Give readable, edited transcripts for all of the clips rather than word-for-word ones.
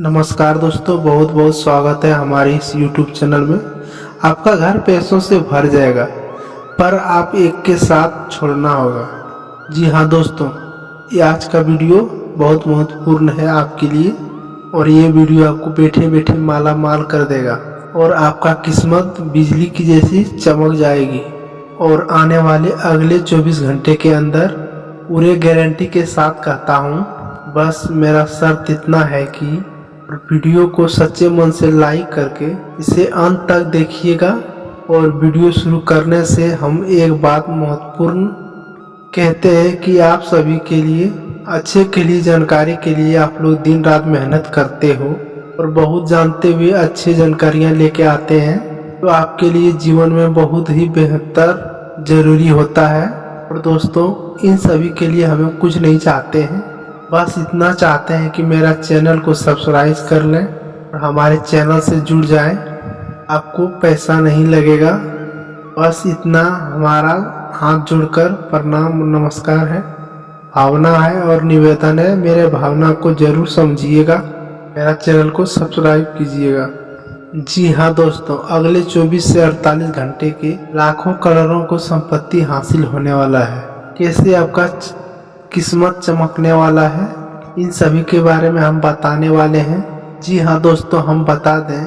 नमस्कार दोस्तों, बहुत बहुत स्वागत है हमारे इस YouTube चैनल में। आपका घर पैसों से भर जाएगा, पर आप एक के साथ छोड़ना होगा। जी हाँ दोस्तों, ये आज का वीडियो बहुत महत्वपूर्ण है आपके लिए और ये वीडियो आपको बैठे बैठे माला माल कर देगा और आपका किस्मत बिजली की जैसी चमक जाएगी। और आने वाले अगले 24 घंटे के अंदर पूरे गारंटी के साथ कहता हूँ, बस मेरा शर्त इतना है कि वीडियो को सच्चे मन से लाइक करके इसे अंत तक देखिएगा। और वीडियो शुरू करने से हम एक बात महत्वपूर्ण कहते हैं कि आप सभी के लिए अच्छे के लिए जानकारी के लिए आप लोग दिन रात मेहनत करते हो और बहुत जानते हुए अच्छी जानकारियां लेके आते हैं, तो आपके लिए जीवन में बहुत ही बेहतर जरूरी होता है। और दोस्तों, इन सभी के लिए हमें कुछ नहीं चाहते हैं, बस इतना चाहते हैं कि मेरा चैनल को सब्सक्राइब कर लें और हमारे चैनल से जुड़ जाएं। आपको पैसा नहीं लगेगा, बस इतना हमारा हाथ जोड़कर प्रणाम नमस्कार है, भावना है और निवेदन है। मेरे भावना को जरूर समझिएगा, मेरा चैनल को सब्सक्राइब कीजिएगा। जी हाँ दोस्तों, अगले 24 से 48 घंटे के लाखों करोड़ों को संपत्ति हासिल होने वाला है। कैसे आपका किस्मत चमकने वाला है, इन सभी के बारे में हम बताने वाले हैं। जी हाँ दोस्तों, हम बता दें,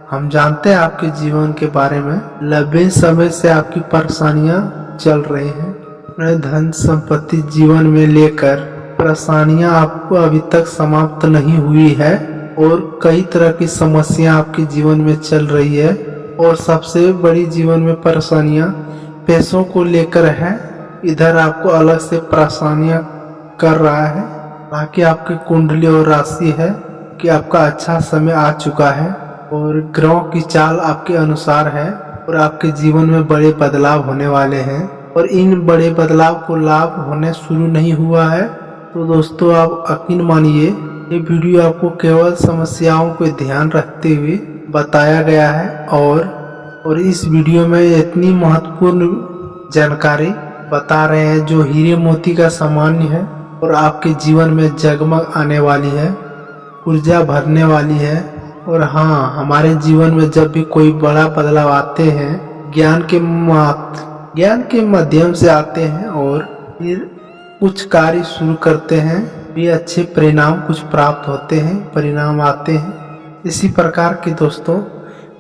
हम जानते हैं आपके जीवन के बारे में। लंबे समय से आपकी परेशानियां चल रही हैं, अपने धन संपत्ति जीवन में लेकर परेशानियां आपको अभी तक समाप्त नहीं हुई है और कई तरह की समस्या आपके जीवन में चल रही है। और सबसे बड़ी जीवन में परेशानियां पैसों को लेकर है। इधर आपको अलग से परेशानियां कर रहा है, बाकी आपकी कुंडली और राशि है कि आपका अच्छा समय आ चुका है और ग्रहों की चाल आपके अनुसार है और आपके जीवन में बड़े बदलाव होने वाले हैं। और इन बड़े बदलाव को लाभ होने शुरू नहीं हुआ है, तो दोस्तों आप यकीन मानिए, ये वीडियो आपको केवल समस्याओं को ध्यान रखते हुए बताया गया है। और इस वीडियो में इतनी महत्वपूर्ण जानकारी बता रहे हैं जो हीरे मोती का सामान्य है और आपके जीवन में जगमग आने वाली है, ऊर्जा भरने वाली है। और हाँ, हमारे जीवन में जब भी कोई बड़ा बदलाव आते हैं, ज्ञान के माध्यम से आते हैं और फिर कुछ कार्य शुरू करते हैं, भी अच्छे परिणाम कुछ प्राप्त होते हैं, परिणाम आते हैं। इसी प्रकार के दोस्तों,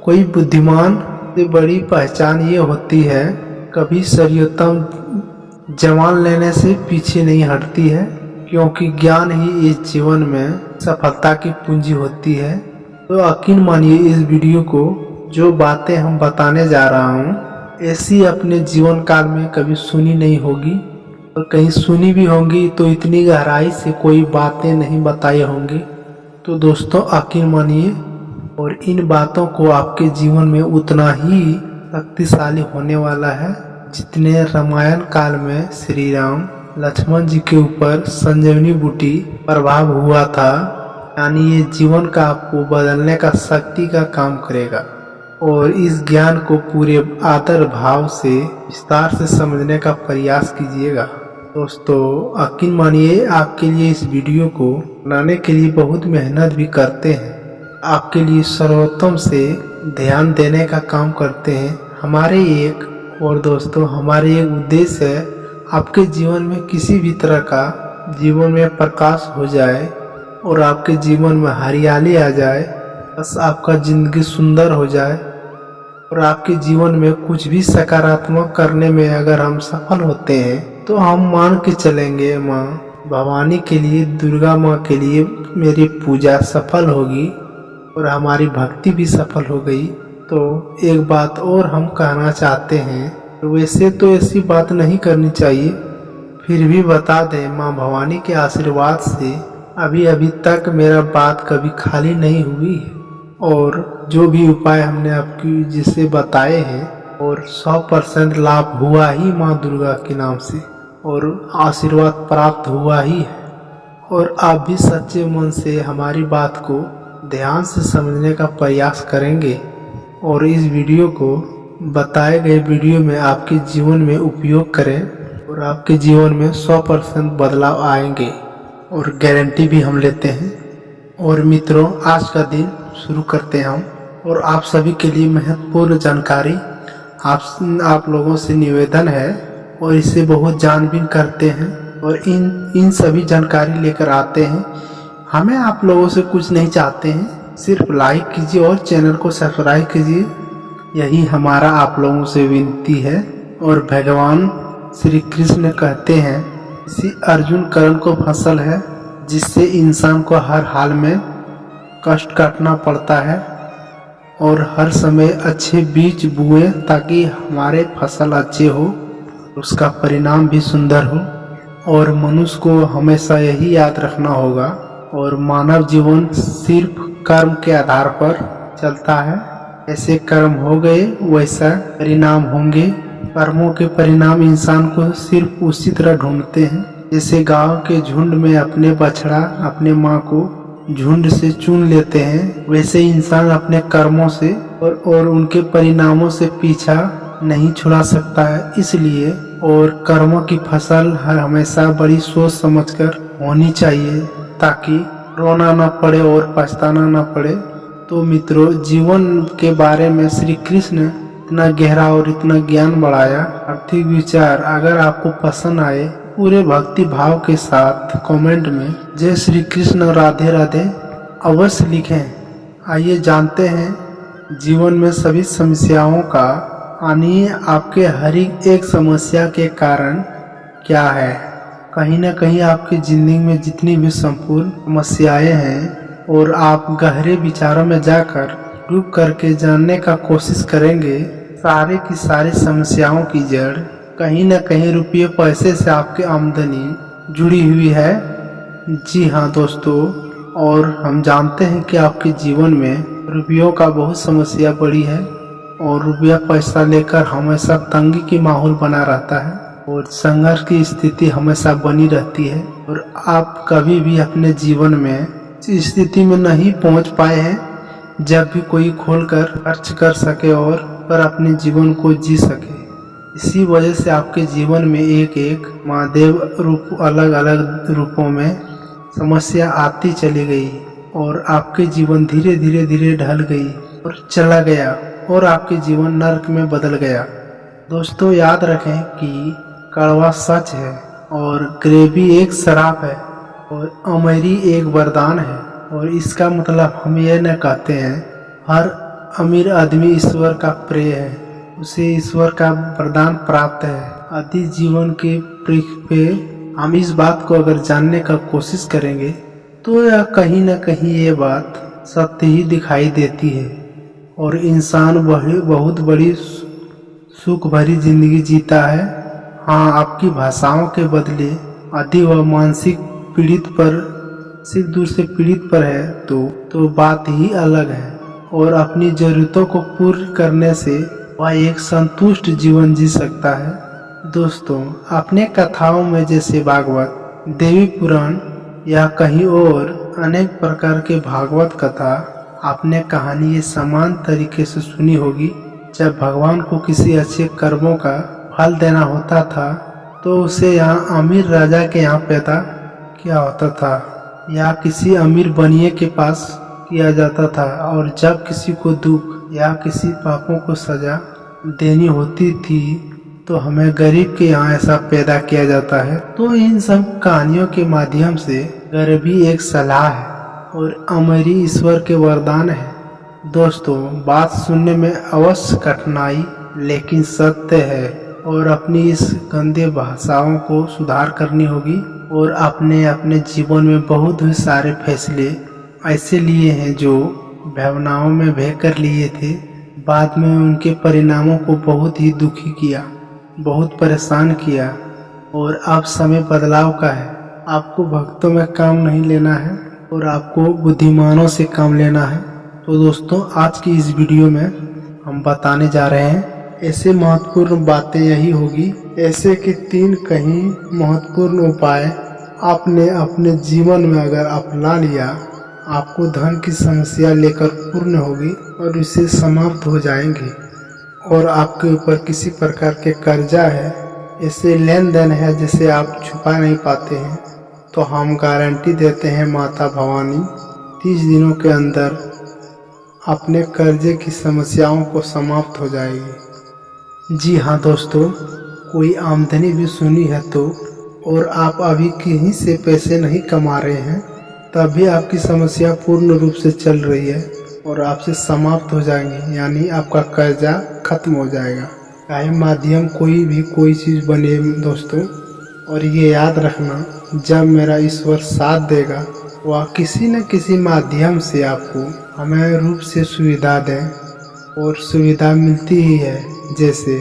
कोई बुद्धिमान से बड़ी पहचान ये होती है, कभी सर्वोत्तम जवान लेने से पीछे नहीं हटती है, क्योंकि ज्ञान ही इस जीवन में सफलता की पूंजी होती है। तो यकीन मानिए, इस वीडियो को जो बातें हम बताने जा रहा हूँ, ऐसी अपने जीवन काल में कभी सुनी नहीं होगी, और कहीं सुनी भी होंगी तो इतनी गहराई से कोई बातें नहीं बताई होंगी। तो दोस्तों यकीन मानिए, और इन बातों को आपके जीवन में उतना ही शक्तिशाली होने वाला है जितने रामायण काल में श्री राम लक्ष्मण जी के ऊपर संजीवनी बूटी प्रभाव हुआ था। यानी ये जीवन का आपको बदलने का शक्ति का काम करेगा। और इस ज्ञान को पूरे आदर भाव से विस्तार से समझने का प्रयास कीजिएगा। दोस्तों यकीन मानिए, आपके लिए इस वीडियो को बनाने के लिए बहुत मेहनत भी करते हैं, आपके लिए सर्वोत्तम से ध्यान देने का काम करते हैं। हमारे एक उद्देश्य है, आपके जीवन में किसी भी तरह का जीवन में प्रकाश हो जाए और आपके जीवन में हरियाली आ जाए, बस आपका जिंदगी सुंदर हो जाए। और आपके जीवन में कुछ भी सकारात्मक करने में अगर हम सफल होते हैं, तो हम मान के चलेंगे, माँ भवानी के लिए, दुर्गा माँ के लिए मेरी पूजा सफल होगी और हमारी भक्ति भी सफल हो गई। तो एक बात और हम कहना चाहते हैं, वैसे तो ऐसी बात नहीं करनी चाहिए, फिर भी बता दें, माँ भवानी के आशीर्वाद से अभी तक मेरा बात कभी खाली नहीं हुई है। और जो भी उपाय हमने आपकी जिसे बताए हैं, और 100% लाभ हुआ ही माँ दुर्गा के नाम से, और आशीर्वाद प्राप्त हुआ ही है। और आप भी सच्चे मन से हमारी बात को ध्यान से समझने का प्रयास करेंगे और इस वीडियो को बताए गए वीडियो में आपके जीवन में उपयोग करें, और आपके जीवन में 100% बदलाव आएंगे और गारंटी भी हम लेते हैं। और मित्रों, आज का दिन शुरू करते हैं हम। और आप सभी के लिए महत्वपूर्ण जानकारी आप लोगों से निवेदन है और इसे बहुत जानबीन करते हैं और इन सभी जानकारी लेकर आते हैं। हमें आप लोगों से कुछ नहीं चाहते हैं, सिर्फ लाइक कीजिए और चैनल को सब्सक्राइब कीजिए, यही हमारा आप लोगों से विनती है। और भगवान श्री कृष्ण कहते हैं, इसी अर्जुन कर्ण को फसल है जिससे इंसान को हर हाल में कष्ट काटना पड़ता है और हर समय अच्छे बीज बोए ताकि हमारे फसल अच्छे हो, उसका परिणाम भी सुंदर हो। और मनुष्य को हमेशा यही याद रखना होगा और मानव जीवन सिर्फ कर्म के आधार पर चलता है। ऐसे कर्म हो गए वैसा परिणाम होंगे। कर्मों के परिणाम इंसान को सिर्फ उसी तरह ढूंढते हैं जैसे गांव के झुंड में अपने बछड़ा अपने माँ को झुंड से चुन लेते हैं, वैसे इंसान अपने कर्मों से और उनके परिणामों से पीछा नहीं छुड़ा सकता है। इसलिए और कर्मों की फसल हर हमेशा बड़ी सोच समझकर होनी चाहिए ताकि रोना न पड़े और पछताना न पड़े। तो मित्रों, जीवन के बारे में श्री कृष्ण इतना गहरा और इतना ज्ञान बढ़ाया। आर्थिक विचार अगर आपको पसंद आए पूरे भक्ति भाव के साथ कमेंट में जय श्री कृष्ण राधे राधे अवश्य लिखें। आइए जानते हैं जीवन में सभी समस्याओं का आनिए आपके हर एक समस्या के कारण क्या है। कहीं ना कहीं आपकी जिंदगी में जितनी भी संपूर्ण समस्याएं हैं और आप गहरे विचारों में जाकर डूब करके जानने का कोशिश करेंगे, सारे की सारी समस्याओं की जड़ कहीं न कहीं रुपये पैसे से आपकी आमदनी जुड़ी हुई है। जी हाँ दोस्तों, और हम जानते हैं कि आपके जीवन में रुपयों का बहुत समस्या बड़ी है और रुपया पैसा लेकर हमेशा तंगी की माहौल बना रहता है और संघर्ष की स्थिति हमेशा बनी रहती है और आप कभी भी अपने जीवन में इस स्थिति में नहीं पहुंच पाए हैं जब भी कोई खोलकर खर्च कर सके और पर अपने जीवन को जी सके। इसी वजह से आपके जीवन में एक एक महादेव रूप अलग अलग रूपों में समस्या आती चली गई और आपके जीवन धीरे धीरे धीरे ढल गई और चला गया और आपके जीवन नरक में बदल गया। दोस्तों, याद रखें कि कड़वा सच है और ग्रेवी एक शराब है और अमीरी एक वरदान है। और इसका मतलब हम ये न कहते हैं हर अमीर आदमी ईश्वर का प्रिय है, उसे ईश्वर का वरदान प्राप्त है। आदि जीवन के पृष्ठ पे हम इस बात को अगर जानने का कोशिश करेंगे तो यह कहीं न कहीं ये बात सत्य ही दिखाई देती है और इंसान बहुत बड़ी सुख भरी जिंदगी जीता है। हाँ, आपकी भाषाओं के बदले आदि व मानसिक पीड़ित पर सिर्फ दूर से पीड़ित पर है तो बात ही अलग है और अपनी जरूरतों को पूर्ण करने से वह एक संतुष्ट जीवन जी सकता है। दोस्तों, अपने कथाओं में जैसे भागवत, देवी पुराण या कहीं और अनेक प्रकार के भागवत कथा आपने कहानी ये समान तरीके से सुनी होगी। जब भगवान को किसी अच्छे कर्मों का फल देना होता था तो उसे यहाँ अमीर राजा के यहाँ पैदा किया होता था या किसी अमीर बनिए के पास किया जाता था और जब किसी को दुख या किसी पापों को सजा देनी होती थी तो हमें गरीब के यहाँ ऐसा पैदा किया जाता है। तो इन सब कहानियों के माध्यम से गरीबी एक सलाह है और अमीरी ईश्वर के वरदान है। दोस्तों, बात सुनने में अवश्य कठिनाई लेकिन सत्य है और अपनी इस गंदे भाषाओं को सुधार करनी होगी और अपने जीवन में बहुत ही सारे फैसले ऐसे लिए हैं जो भावनाओं में बहकर लिए थे, बाद में उनके परिणामों को बहुत ही दुखी किया, बहुत परेशान किया और अब समय बदलाव का है। आपको भक्तों में काम नहीं लेना है और आपको बुद्धिमानों से काम लेना है। तो दोस्तों, आज की इस वीडियो में हम बताने जा रहे हैं ऐसे महत्वपूर्ण बातें यही होगी, ऐसे कि 3 कहीं महत्वपूर्ण उपाय आपने अपने जीवन में अगर अपना लिया, आपको धन की समस्या लेकर पूर्ण होगी और इससे समाप्त हो जाएंगे। और आपके ऊपर किसी प्रकार के कर्जा है, ऐसे लेन देन है जिसे आप छुपा नहीं पाते हैं, तो हम गारंटी देते हैं माता भवानी 30 दिनों के अंदर अपने कर्जे की समस्याओं को समाप्त हो जाएगी। जी हाँ दोस्तों, कोई आमदनी भी सुनी है तो और आप अभी कहीं से पैसे नहीं कमा रहे हैं, तब भी आपकी समस्या पूर्ण रूप से चल रही है और आपसे समाप्त हो जाएंगी, यानी आपका कर्जा खत्म हो जाएगा। चाहे माध्यम कोई चीज़ बने दोस्तों, और ये याद रखना, जब मेरा ईश्वर साथ देगा वह किसी न किसी माध्यम से आपको हमें रूप से सुविधा दें, और सुविधा मिलती ही है। जैसे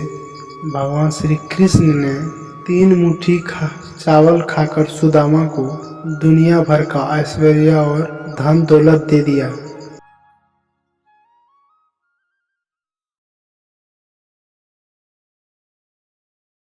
भगवान श्री कृष्ण ने 3 मुट्ठी चावल खाकर सुदामा को दुनिया भर का ऐश्वर्य और धन दौलत दे दिया।